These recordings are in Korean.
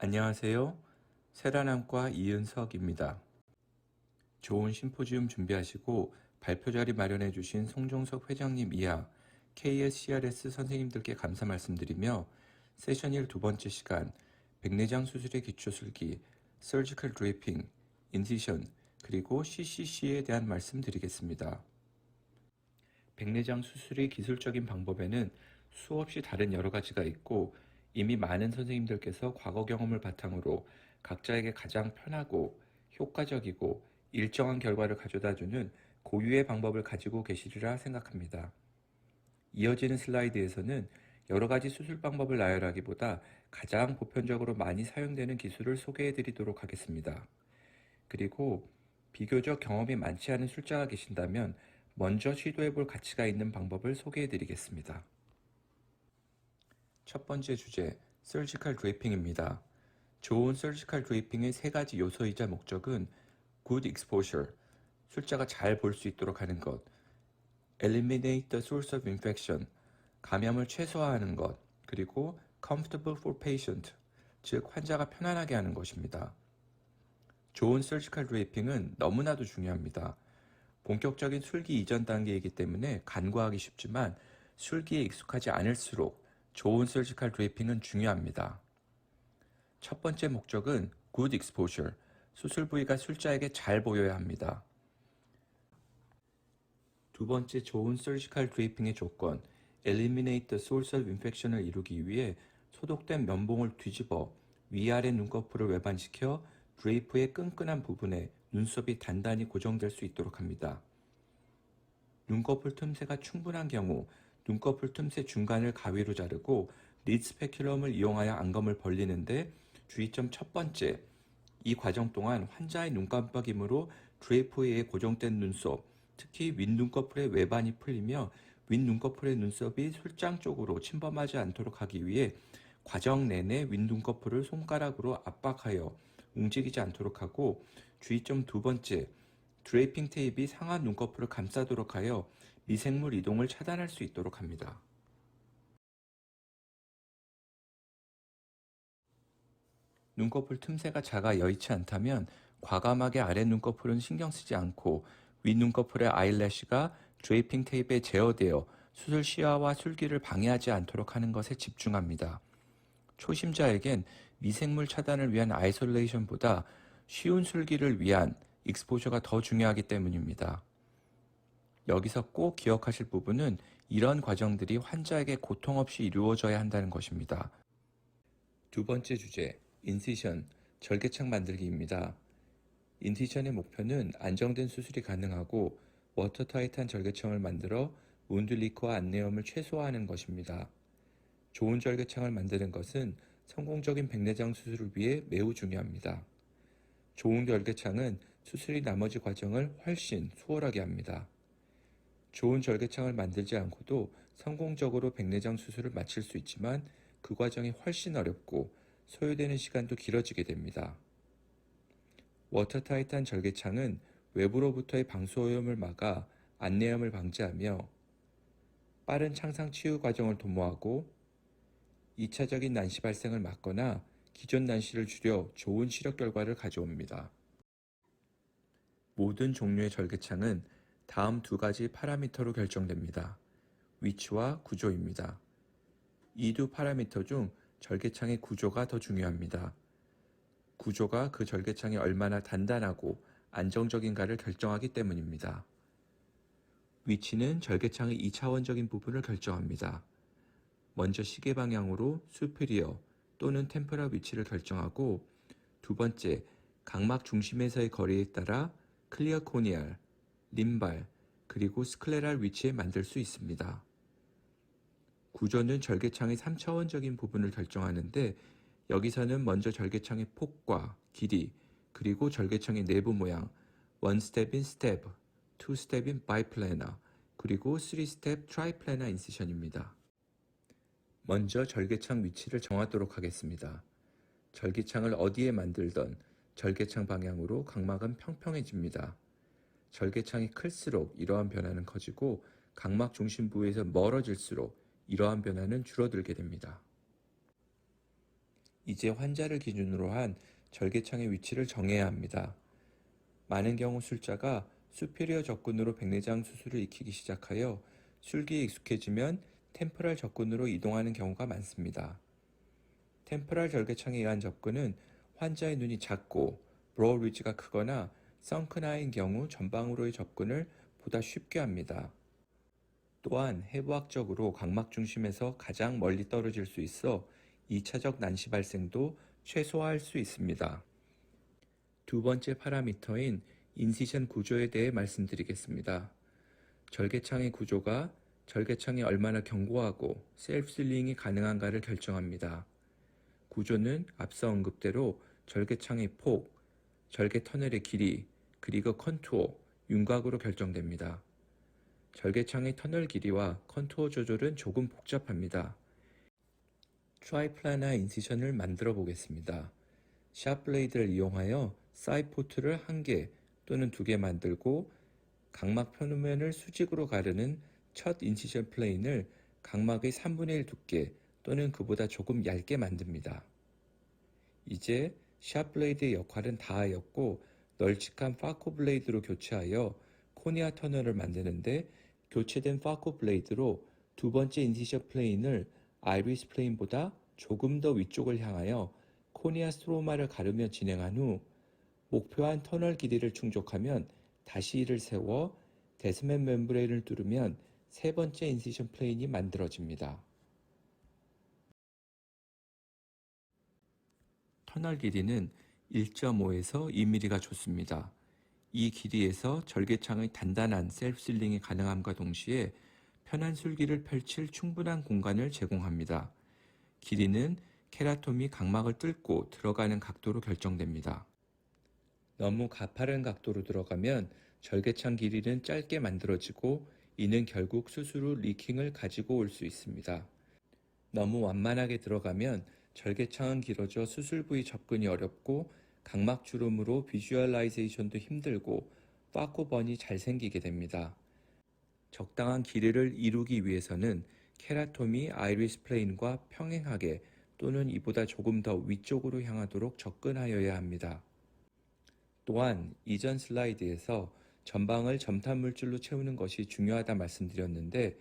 안녕하세요. 세라남과 이은석입니다. 좋은 심포지움 준비하시고 발표 자리 마련해 주신 송종석 회장님 이하 KSCRS 선생님들께 감사 말씀드리며 세션 1 두 번째 시간 백내장 수술의 기초술기, 서지컬 드레이핑, 인시션, 그리고 CCC에 대한 말씀드리겠습니다. 백내장 수술의 기술적인 방법에는 수없이 다른 여러 가지가 있고 이미 많은 선생님들께서 과거 경험을 바탕으로 각자에게 가장 편하고 효과적이고 일정한 결과를 가져다주는 고유의 방법을 가지고 계시리라 생각합니다. 이어지는 슬라이드에서는 여러 가지 수술 방법을 나열하기보다 가장 보편적으로 많이 사용되는 기술을 소개해 드리도록 하겠습니다. 그리고 비교적 경험이 많지 않은 술자가 계신다면 먼저 시도해 볼 가치가 있는 방법을 소개해 드리겠습니다. 첫 번째 주제, 서지컬 드레이핑입니다. 좋은 서지컬 드레이핑의 세 가지 요소이자 목적은 good exposure, 술자가 잘 볼 수 있도록 하는 것, eliminate the source of infection, 감염을 최소화하는 것, 그리고 comfortable for patient, 즉 환자가 편안하게 하는 것입니다. 좋은 서지컬 드레이핑은 너무나도 중요합니다. 본격적인 술기 이전 단계이기 때문에 간과하기 쉽지만 술기에 익숙하지 않을수록 좋은 서지컬 드레이핑은 중요합니다. 첫 번째 목적은 good exposure, 수술 부위가 술자에게 잘 보여야 합니다. 두 번째 좋은 서지컬 드레이핑의 조건, eliminate the source of infection을 이루기 위해 소독된 면봉을 뒤집어 위아래 눈꺼풀을 외반시켜 드레이프의 끈끈한 부분에 눈썹이 단단히 고정될 수 있도록 합니다. 눈꺼풀 틈새가 충분한 경우 눈꺼풀 틈새 중간을 가위로 자르고 리드 스페큘럼을 이용하여 안검을 벌리는데 주의점 첫 번째, 이 과정 동안 환자의 눈깜빡임으로 드레이프에 고정된 눈썹, 특히 윗눈꺼풀의 외반이 풀리며 윗눈꺼풀의 눈썹이 술장 쪽으로 침범하지 않도록 하기 위해 과정 내내 윗눈꺼풀을 손가락으로 압박하여 움직이지 않도록 하고 주의점 두 번째, 드레이핑 테이프가 상하 눈꺼풀을 감싸도록 하여 미생물 이동을 차단할 수 있도록 합니다. 눈꺼풀 틈새가 작아 여의치 않다면 과감하게 아래 눈꺼풀은 신경 쓰지 않고 윗눈꺼풀의 아이래쉬가 드레이핑 테이프에 제어되어 수술 시야와 술기를 방해하지 않도록 하는 것에 집중합니다. 초심자에겐 미생물 차단을 위한 아이솔레이션보다 쉬운 술기를 위한 익스포저가 더 중요하기 때문입니다. 여기서 꼭 기억하실 부분은 이런 과정들이 환자에게 고통 없이 이루어져야 한다는 것입니다. 두 번째 주제, 인시션, 절개창 만들기입니다. 인시션의 목표는 안정된 수술이 가능하고 워터타이트한 절개창을 만들어 우운드 리크와 안내염을 최소화하는 것입니다. 좋은 절개창을 만드는 것은 성공적인 백내장 수술을 위해 매우 중요합니다. 좋은 절개창은 수술의 나머지 과정을 훨씬 수월하게 합니다. 좋은 절개창을 만들지 않고도 성공적으로 백내장 수술을 마칠 수 있지만 그 과정이 훨씬 어렵고 소요되는 시간도 길어지게 됩니다. 워터타이트한 절개창은 외부로부터의 방수오염을 막아 안내염을 방지하며 빠른 창상 치유 과정을 도모하고 2차적인 난시 발생을 막거나 기존 난시를 줄여 좋은 시력 결과를 가져옵니다. 모든 종류의 절개창은 다음 두 가지 파라미터로 결정됩니다. 위치와 구조입니다. 이 두 파라미터 중 절개창의 구조가 더 중요합니다. 구조가 그 절개창이 얼마나 단단하고 안정적인가를 결정하기 때문입니다. 위치는 절개창의 2차원적인 부분을 결정합니다. 먼저 시계 방향으로 수페리어 또는 템포럴 위치를 결정하고 두 번째, 각막 중심에서의 거리에 따라 클리어 코니알, 림발, 그리고 스클레랄 위치에 만들 수 있습니다. 구조는 절개창의 3차원적인 부분을 결정하는데 여기서는 먼저 절개창의 폭과 길이, 그리고 절개창의 내부 모양, 1스텝인 스텝, 2스텝인 바이플래너, 그리고 3스텝 트라이플래너 인시션입니다. 먼저 절개창 위치를 정하도록 하겠습니다. 절개창을 어디에 만들던 절개창 방향으로 각막은 평평해집니다. 절개창이 클수록 이러한 변화는 커지고 각막 중심 부위에서 멀어질수록 이러한 변화는 줄어들게 됩니다. 이제 환자를 기준으로 한 절개창의 위치를 정해야 합니다. 많은 경우 술자가 수피리어 접근으로 백내장 수술을 익히기 시작하여 술기에 익숙해지면 템포럴 접근으로 이동하는 경우가 많습니다. 템포럴 절개창에 의한 접근은 환자의 눈이 작고 브로우 리지가 크거나 썬큰 아이인 경우 전방으로의 접근을 보다 쉽게 합니다. 또한 해부학적으로 각막 중심에서 가장 멀리 떨어질 수 있어 2차적 난시 발생도 최소화할 수 있습니다. 두 번째 파라미터인 인시전 구조에 대해 말씀드리겠습니다. 절개창의 구조가 절개창이 얼마나 견고하고 셀프 실링이 가능한가를 결정합니다. 구조는 앞서 언급대로 절개창의 폭, 절개 터널의 길이, 그리고 컨투어, 윤곽으로 결정됩니다. 절개창의 터널 길이와 컨투어 조절은 조금 복잡합니다. 트라이플라나 인시전을 만들어 보겠습니다. 샵 블레이드를 이용하여 사이드 포트를 1개 또는 2개 만들고 각막 표면을 수직으로 가르는 첫 인시전 플레인을 각막의 3분의 1 두께 또는 그보다 조금 얇게 만듭니다. 이제 샵 블레이드의 역할은 다하였고 널찍한 파코 블레이드로 교체하여 코니아 터널을 만드는데 교체된 파코 블레이드로 두 번째 인시전 플레인을 아이리스 플레인보다 조금 더 위쪽을 향하여 코니아 스트로마를 가르며 진행한 후 목표한 터널 길이를 충족하면 다시 이를 세워 데스멘 멤브레인을 뚫으면 세 번째 인시전 플레인이 만들어집니다. 터널 길이는 1.5에서 2mm가 좋습니다. 이 길이에서 절개창의 단단한 셀프 실링이 가능함과 동시에 편한 술기를 펼칠 충분한 공간을 제공합니다. 길이는 케라톰이 각막을 뚫고 들어가는 각도로 결정됩니다. 너무 가파른 각도로 들어가면 절개창 길이는 짧게 만들어지고 이는 결국 수술 후 리킹을 가지고 올 수 있습니다. 너무 완만하게 들어가면 절개창은 길어져 수술 부위 접근이 어렵고 각막 주름으로 비주얼라이제이션도 힘들고 파코번이 잘 생기게 됩니다. 적당한 길이를 이루기 위해서는 케라톰이 아이리스 플레인과 평행하게 또는 이보다 조금 더 위쪽으로 향하도록 접근하여야 합니다. 또한 이전 슬라이드에서 전방을 점탄 물질로 채우는 것이 중요하다 말씀드렸는데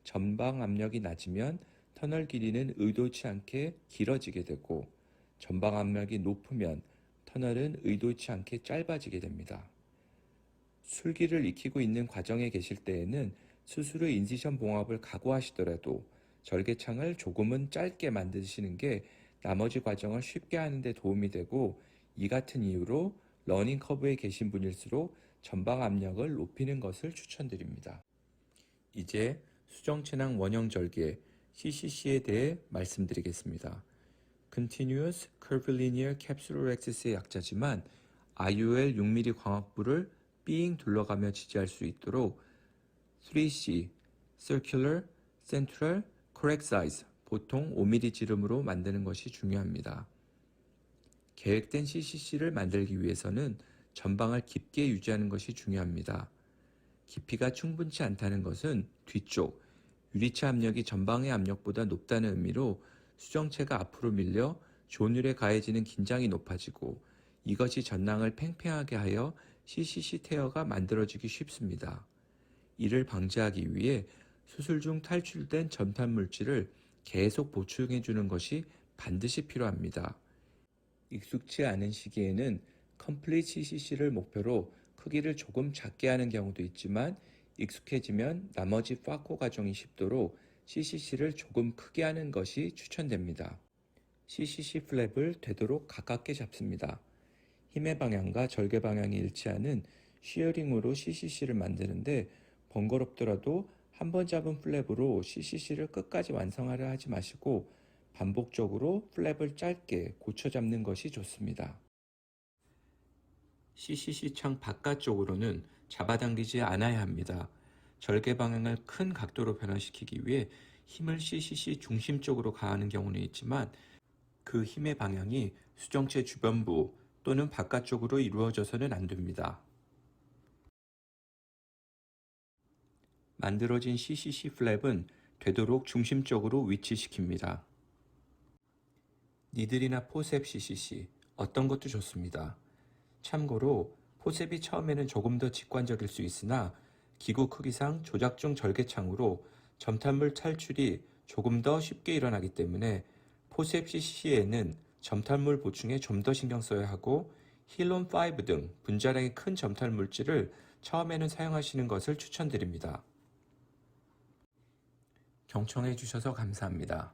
전방 압력이 낮으면 터널 길이는 의도치 않게 길어지게 되고 전방 압력이 높으면 터널은 의도치 않게 짧아지게 됩니다. 술기를 익히고 있는 과정에 계실 때에는 수술 후 인시전 봉합을 각오하시더라도 절개창을 조금은 짧게 만드시는 게 나머지 과정을 쉽게 하는 데 도움이 되고 이 같은 이유로 러닝 커브에 계신 분일수록 전방 압력을 높이는 것을 추천드립니다. 이제 수정체낭 원형 절개 CCC에 대해 말씀드리겠습니다. Continuous Curvilinear Capsulorhexis의 약자지만 IOL 6mm 광학부를 삥 둘러가며 지지할 수 있도록 3C Circular Central Correct Size 보통 5mm 지름으로 만드는 것이 중요합니다. 계획된 CCC를 만들기 위해서는 전방을 깊게 유지하는 것이 중요합니다. 깊이가 충분치 않다는 것은 뒤쪽, 유리체 압력이 전방의 압력보다 높다는 의미로 수정체가 앞으로 밀려 조율에 가해지는 긴장이 높아지고 이것이 전낭을 팽팽하게 하여 CCC 테어가 만들어지기 쉽습니다. 이를 방지하기 위해 수술 중 탈출된 점탄 물질을 계속 보충해 주는 것이 반드시 필요합니다. 익숙치 않은 시기에는 컴플리트 CCC를 목표로 크기를 조금 작게 하는 경우도 있지만 익숙해지면 나머지 파코 과정이 쉽도록 CCC를 조금 크게 하는 것이 추천됩니다. CCC 플랩을 되도록 가깝게 잡습니다. 힘의 방향과 절개 방향이 일치하는 쉬어링으로 CCC를 만드는데 번거롭더라도 한 번 잡은 플랩으로 CCC를 끝까지 완성하려 하지 마시고 반복적으로 플랩을 짧게 고쳐 잡는 것이 좋습니다. CCC 창 바깥쪽으로는 잡아당기지 않아야 합니다. 절개 방향을 큰 각도로 변화시키기 위해 힘을 CCC 중심 쪽으로 가하는 경우는 있지만 그 힘의 방향이 수정체 주변부 또는 바깥쪽으로 이루어져서는 안 됩니다. 만들어진 CCC 플랩은 되도록 중심적으로 위치시킵니다. 니들이나 포셉 CCC 어떤 것도 좋습니다. 참고로 포셉이 처음에는 조금 더 직관적일 수 있으나 기구 크기상 조작 중 절개창으로 점탄물 탈출이 조금 더 쉽게 일어나기 때문에 포셉 CC에는 점탄물 보충에 좀 더 신경 써야 하고 힐론5 등 분자량이 큰 점탄 물질을 처음에는 사용하시는 것을 추천드립니다. 경청해 주셔서 감사합니다.